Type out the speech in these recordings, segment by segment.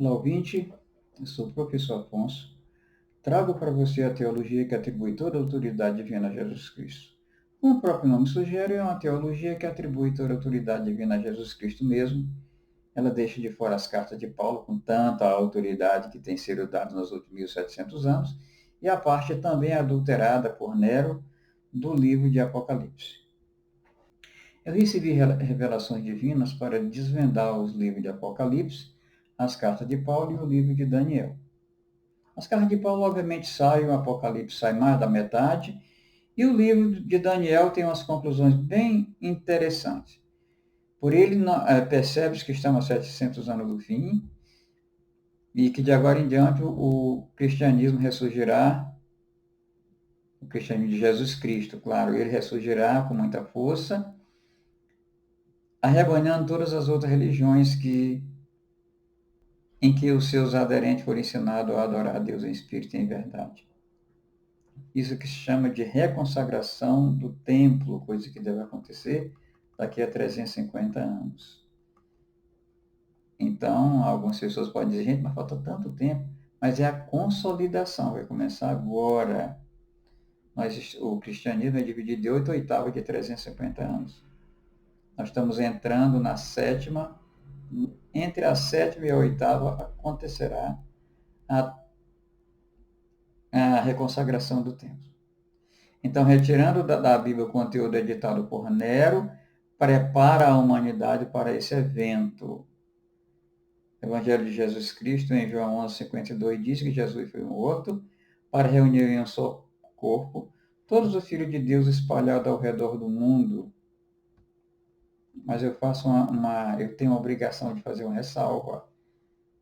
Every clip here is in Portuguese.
Olá, ouvinte. Eu sou o professor Afonso. Trago para você a teologia que atribui toda a autoridade divina a Jesus Cristo. Como o próprio nome sugere, é uma teologia que atribui toda a autoridade divina a Jesus Cristo mesmo. Ela deixa de fora as cartas de Paulo, com tanta autoridade que tem sido dada nos últimos 1700 anos, e a parte também adulterada por Nero do livro de Apocalipse. Eu recebi revelações divinas para desvendar os livros de Apocalipse, as cartas de Paulo e o livro de Daniel. As cartas de Paulo, obviamente, saem, o Apocalipse sai mais da metade, e o livro de Daniel tem umas conclusões bem interessantes. Por ele, percebe-se que estamos a 700 anos do fim, e que de agora em diante o cristianismo ressurgirá, o cristianismo de Jesus Cristo, claro, ele ressurgirá com muita força, arrebanhando todas as outras religiões em que os seus aderentes foram ensinados a adorar a Deus em espírito e em verdade. Isso que se chama de reconsagração do templo, coisa que deve acontecer daqui a 350 anos. Então, algumas pessoas podem dizer, gente, mas falta tanto tempo. Mas é a consolidação, vai começar agora. O cristianismo é dividido em 8 oitavas de 350 anos. Nós estamos entrando na sétima, entre a sétima e a oitava acontecerá a reconsagração do templo. Então, retirando da Bíblia o conteúdo editado por Nero, prepara a humanidade para esse evento. O Evangelho de Jesus Cristo, em João 11:52, diz que Jesus foi morto para reunir em um só corpo todos os filhos de Deus espalhados ao redor do mundo. Mas eu faço eu tenho a obrigação de fazer uma ressalva.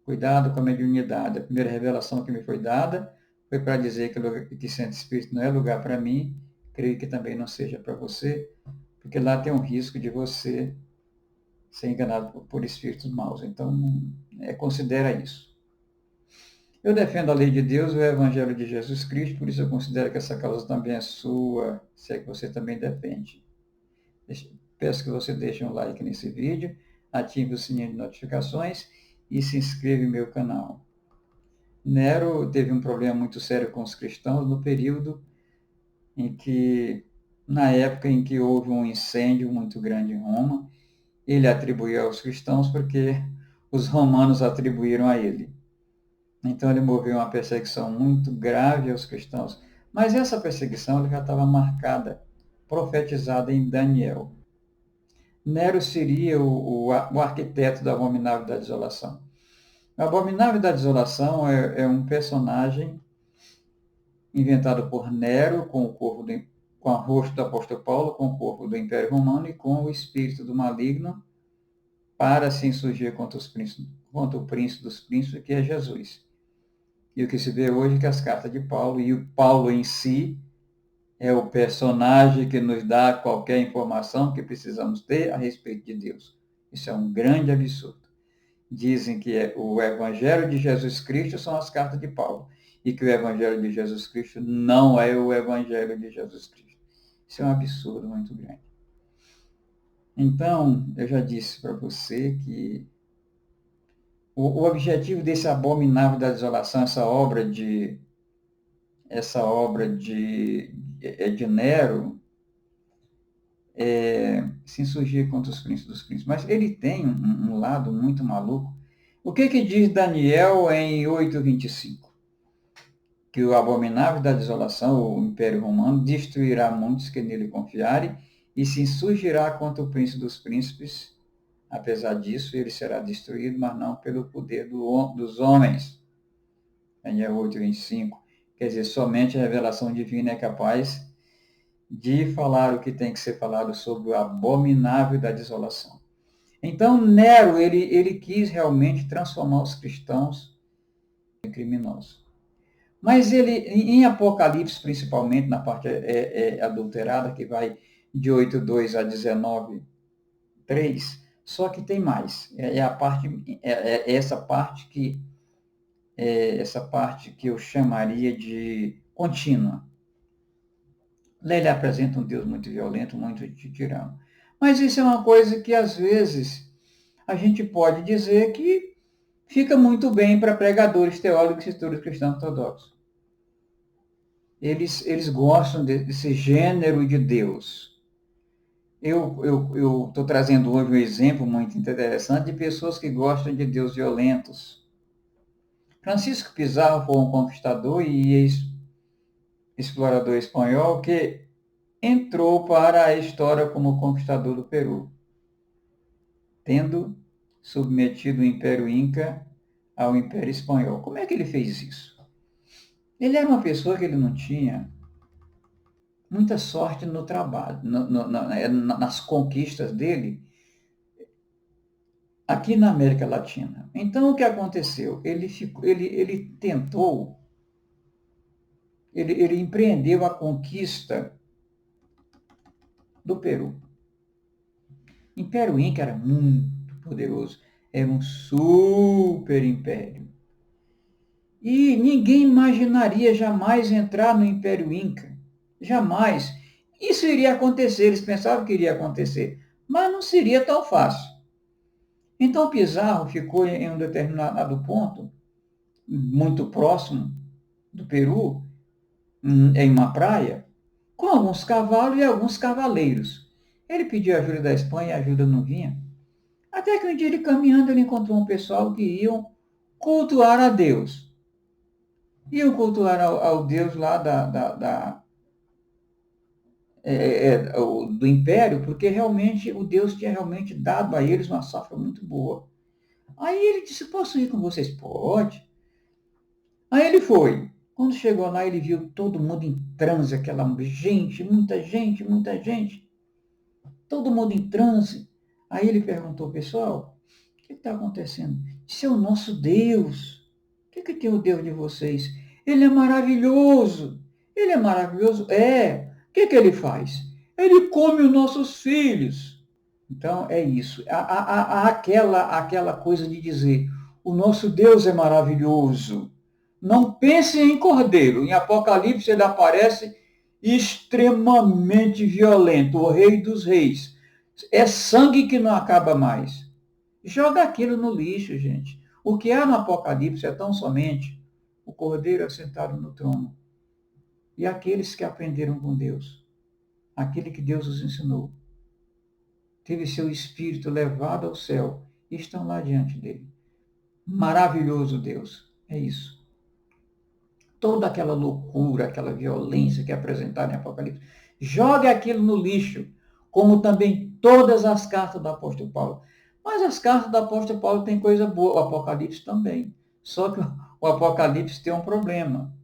Cuidado com a mediunidade. A primeira revelação que me foi dada foi para dizer que Santo Espírito não é lugar para mim. Creio que também não seja para você, porque lá tem um risco de você ser enganado por espíritos maus. Então, considera isso. Eu defendo a lei de Deus e o Evangelho de Jesus Cristo, por isso eu considero que essa causa também é sua, se é que você também defende. Peço que você deixe um like nesse vídeo, ative o sininho de notificações e se inscreva em meu canal. Nero teve um problema muito sério com os cristãos no período na época em que houve um incêndio muito grande em Roma. Ele atribuiu aos cristãos porque os romanos atribuíram a ele. Então ele moveu uma perseguição muito grave aos cristãos. Mas essa perseguição já estava marcada, profetizada em Daniel. Nero seria o arquiteto da Abominável da Desolação. A Abominável da Desolação é um personagem inventado por Nero com o rosto do apóstolo Paulo, com o corpo do Império Romano e com o espírito do maligno para se insurgir contra o príncipe dos príncipes, que é Jesus. E o que se vê hoje é que as cartas de Paulo, e o Paulo em si, é o personagem que nos dá qualquer informação que precisamos ter a respeito de Deus. Isso é um grande absurdo. Dizem que o Evangelho de Jesus Cristo são as cartas de Paulo, e que o Evangelho de Jesus Cristo não é o Evangelho de Jesus Cristo. Isso é um absurdo muito grande. Então, eu já disse para você que o objetivo desse Abominável da Desolação, essa obra de Nero, se insurgir contra os príncipes dos príncipes. Mas ele tem um lado muito maluco. O que diz Daniel em 8:25? Que o Abominável da Desolação, o Império Romano, destruirá muitos que nele confiarem e se insurgirá contra o príncipe dos príncipes. Apesar disso, ele será destruído, mas não pelo poder dos homens. Daniel 8:25. Quer dizer, somente a revelação divina é capaz de falar o que tem que ser falado sobre o Abominável da Desolação. Então, Nero, ele quis realmente transformar os cristãos em criminosos. Mas ele, em Apocalipse, principalmente, na parte adulterada, que vai de 8:2 a 19:3, só que tem mais. Essa parte que eu chamaria de contínua. Lá ele apresenta um Deus muito violento, muito tirano. Mas isso é uma coisa que, às vezes, a gente pode dizer que fica muito bem para pregadores teólogos e estudos cristãos ortodoxos. Eles gostam desse gênero de Deus. Eu estou trazendo hoje um exemplo muito interessante de pessoas que gostam de Deus violentos. Francisco Pizarro foi um conquistador e explorador espanhol que entrou para a história como conquistador do Peru, tendo submetido o Império Inca ao Império Espanhol. Como é que ele fez isso? Ele era uma pessoa que ele não tinha muita sorte no trabalho, nas conquistas dele aqui na América Latina. Então, o que aconteceu? Ele tentou, ele empreendeu a conquista do Peru. O Império Inca era muito poderoso, era um super império. E ninguém imaginaria jamais entrar no Império Inca. Jamais. Isso iria acontecer, eles pensavam que iria acontecer, mas não seria tão fácil. Então Pizarro ficou em um determinado ponto, muito próximo do Peru, em uma praia, com alguns cavalos e alguns cavaleiros. Ele pediu ajuda da Espanha e a ajuda não vinha. Até que um dia ele caminhando, ele encontrou um pessoal que iam cultuar a Deus. Iam cultuar ao Deus lá do Império, porque realmente o Deus tinha realmente dado a eles uma safra muito boa. Aí ele disse, posso ir com vocês? Pode. Aí ele foi. Quando chegou lá, ele viu todo mundo em transe, aquela gente, muita gente, muita gente. Todo mundo em transe. Aí ele perguntou, pessoal, o que está acontecendo? Isso é o nosso Deus. O que tem o Deus de vocês? Ele é maravilhoso. Ele é maravilhoso? É. O que ele faz? Ele come os nossos filhos. Então, é isso. Há aquela coisa de dizer, o nosso Deus é maravilhoso. Não pense em cordeiro. Em Apocalipse ele aparece extremamente violento, o rei dos reis. É sangue que não acaba mais. Joga aquilo no lixo, gente. O que há no Apocalipse é tão somente o cordeiro assentado no trono e aqueles que aprenderam com Deus, aquele que Deus os ensinou. Teve seu espírito levado ao céu e estão lá diante dele. Maravilhoso Deus. É isso. Toda aquela loucura, aquela violência que é apresentada em Apocalipse, jogue aquilo no lixo, como também todas as cartas do apóstolo Paulo. Mas as cartas do apóstolo Paulo têm coisa boa, o Apocalipse também. Só que o Apocalipse tem um problema.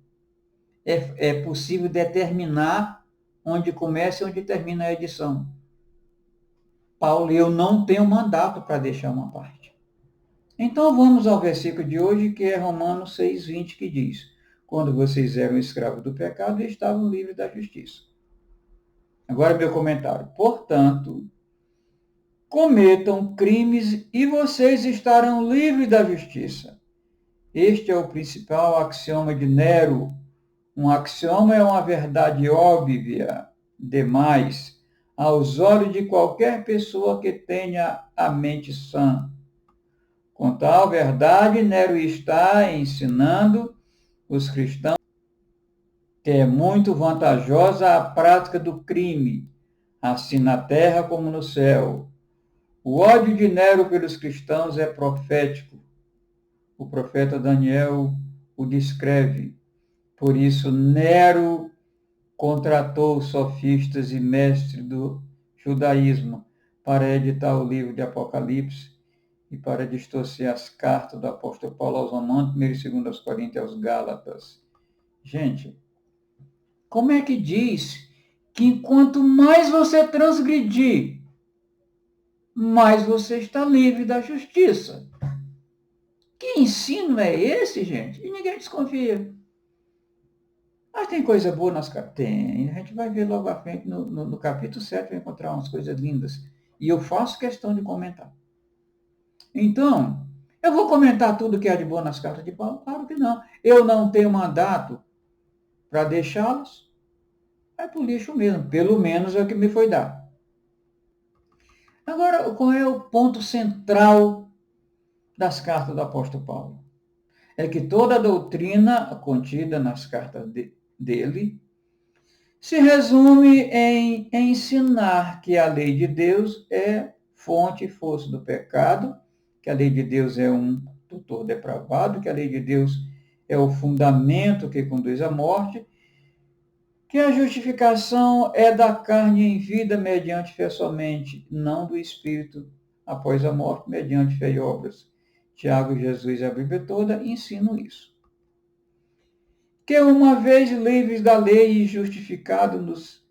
É possível determinar onde começa e onde termina a edição. Paulo, eu não tenho mandato para deixar uma parte. Então vamos ao versículo de hoje, que é Romanos 6:20, que diz, quando vocês eram escravos do pecado, estavam livres da justiça. Agora meu comentário. Portanto, cometam crimes e vocês estarão livres da justiça. Este é o principal axioma de Nero. Um axioma é uma verdade óbvia demais aos olhos de qualquer pessoa que tenha a mente sã. Com tal verdade, Nero está ensinando os cristãos que é muito vantajosa a prática do crime, assim na terra como no céu. O ódio de Nero pelos cristãos é profético. O profeta Daniel o descreve. Por isso, Nero contratou sofistas e mestres do judaísmo para editar o livro de Apocalipse e para distorcer as cartas do apóstolo Paulo aos Romanos, 1 e 2 aos Coríntios e aos Gálatas. Gente, como é que diz que enquanto mais você transgredir, mais você está livre da justiça? Que ensino é esse, gente? E ninguém desconfia. Mas tem coisa boa nas cartas? Tem. A gente vai ver logo à frente, no capítulo 7, vai encontrar umas coisas lindas. E eu faço questão de comentar. Então, eu vou comentar tudo que é de bom nas cartas de Paulo? Claro que não. Eu não tenho mandato para deixá-los. É por lixo mesmo. Pelo menos é o que me foi dado. Agora, qual é o ponto central das cartas do apóstolo Paulo é que toda a doutrina contida nas cartas dele se resume em ensinar que a lei de Deus é fonte e força do pecado, que a lei de Deus é um tutor depravado, que a lei de Deus é o fundamento que conduz à morte, que a justificação é da carne em vida mediante fé somente, não do Espírito após a morte, mediante fé e obras. Tiago, Jesus e a Bíblia toda ensinam isso. Que uma vez livres da lei e justificados, nos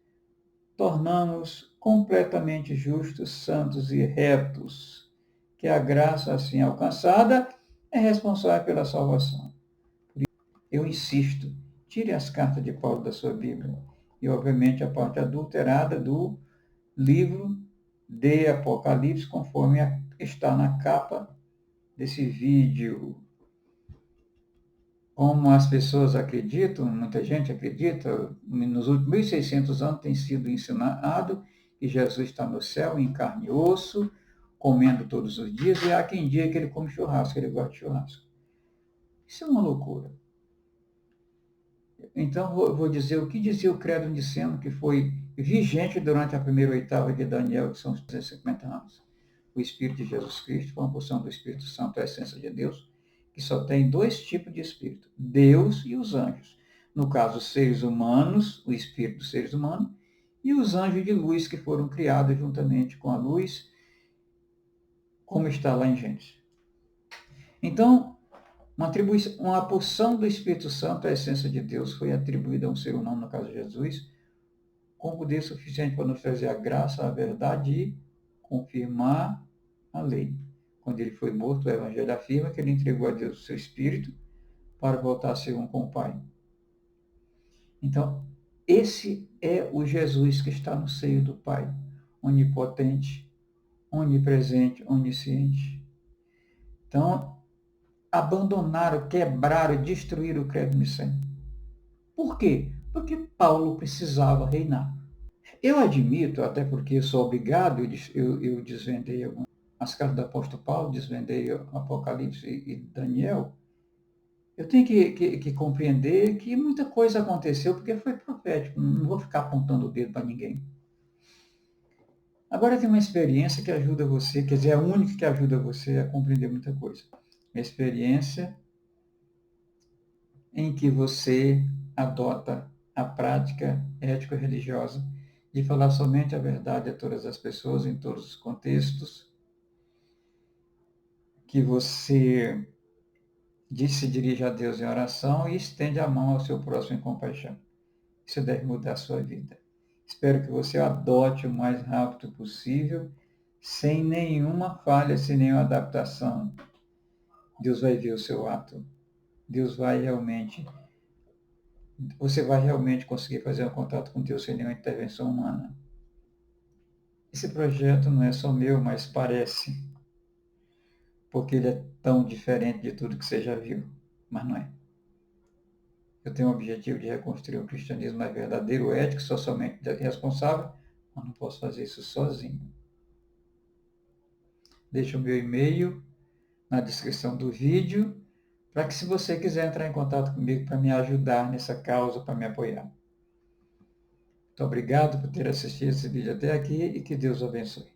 tornamos completamente justos, santos e retos, que a graça assim alcançada é responsável pela salvação. Eu insisto, tire as cartas de Paulo da sua Bíblia e, obviamente, a parte adulterada do livro de Apocalipse, conforme está na capa desse vídeo. Como as pessoas acreditam, muita gente acredita, nos últimos 1.600 anos tem sido ensinado que Jesus está no céu, em carne e osso, comendo todos os dias, e há quem diga que ele come churrasco, ele gosta de churrasco. Isso é uma loucura. Então, vou dizer o que dizia o Credo Niceno, que foi vigente durante a primeira oitava de Daniel, que são os 350 anos. O Espírito de Jesus Cristo, com a porção do Espírito Santo, a essência de Deus, que só tem dois tipos de espírito, Deus e os anjos. No caso, os seres humanos, o espírito dos seres humanos, e os anjos de luz que foram criados juntamente com a luz, como está lá em Gênesis. Então, uma porção do Espírito Santo, a essência de Deus, foi atribuída a um ser humano, no caso de Jesus, com poder suficiente para nos trazer a graça, a verdade e confirmar a lei. Quando ele foi morto, o Evangelho afirma que ele entregou a Deus o seu Espírito para voltar a ser um com o Pai. Então, esse é o Jesus que está no seio do Pai, onipotente, onipresente, onisciente. Então, abandonaram, quebraram, destruíram o credo niceno. Por quê? Porque Paulo precisava reinar. Eu admito, até porque sou obrigado, eu desvendei as cartas do apóstolo Paulo, desvendei Apocalipse e Daniel, eu tenho que compreender que muita coisa aconteceu porque foi profético, não vou ficar apontando o dedo para ninguém. Agora tem uma experiência que ajuda você, quer dizer, é a única que ajuda você a compreender muita coisa. A experiência em que você adota a prática ético-religiosa de falar somente a verdade a todas as pessoas, em todos os contextos, que você se dirige a Deus em oração e estende a mão ao seu próximo em compaixão. Isso deve mudar a sua vida. Espero que você adote o mais rápido possível, sem nenhuma falha, sem nenhuma adaptação. Deus vai ver o seu ato. Você vai realmente conseguir fazer um contato com Deus sem nenhuma intervenção humana. Esse projeto não é só meu, mas parece, porque ele é tão diferente de tudo que você já viu, mas não é. Eu tenho o objetivo de reconstruir um cristianismo mais verdadeiro, ético, socialmente responsável, mas não posso fazer isso sozinho. Deixa o meu e-mail na descrição do vídeo, para que se você quiser entrar em contato comigo para me ajudar nessa causa, para me apoiar. Muito obrigado por ter assistido esse vídeo até aqui e que Deus o abençoe.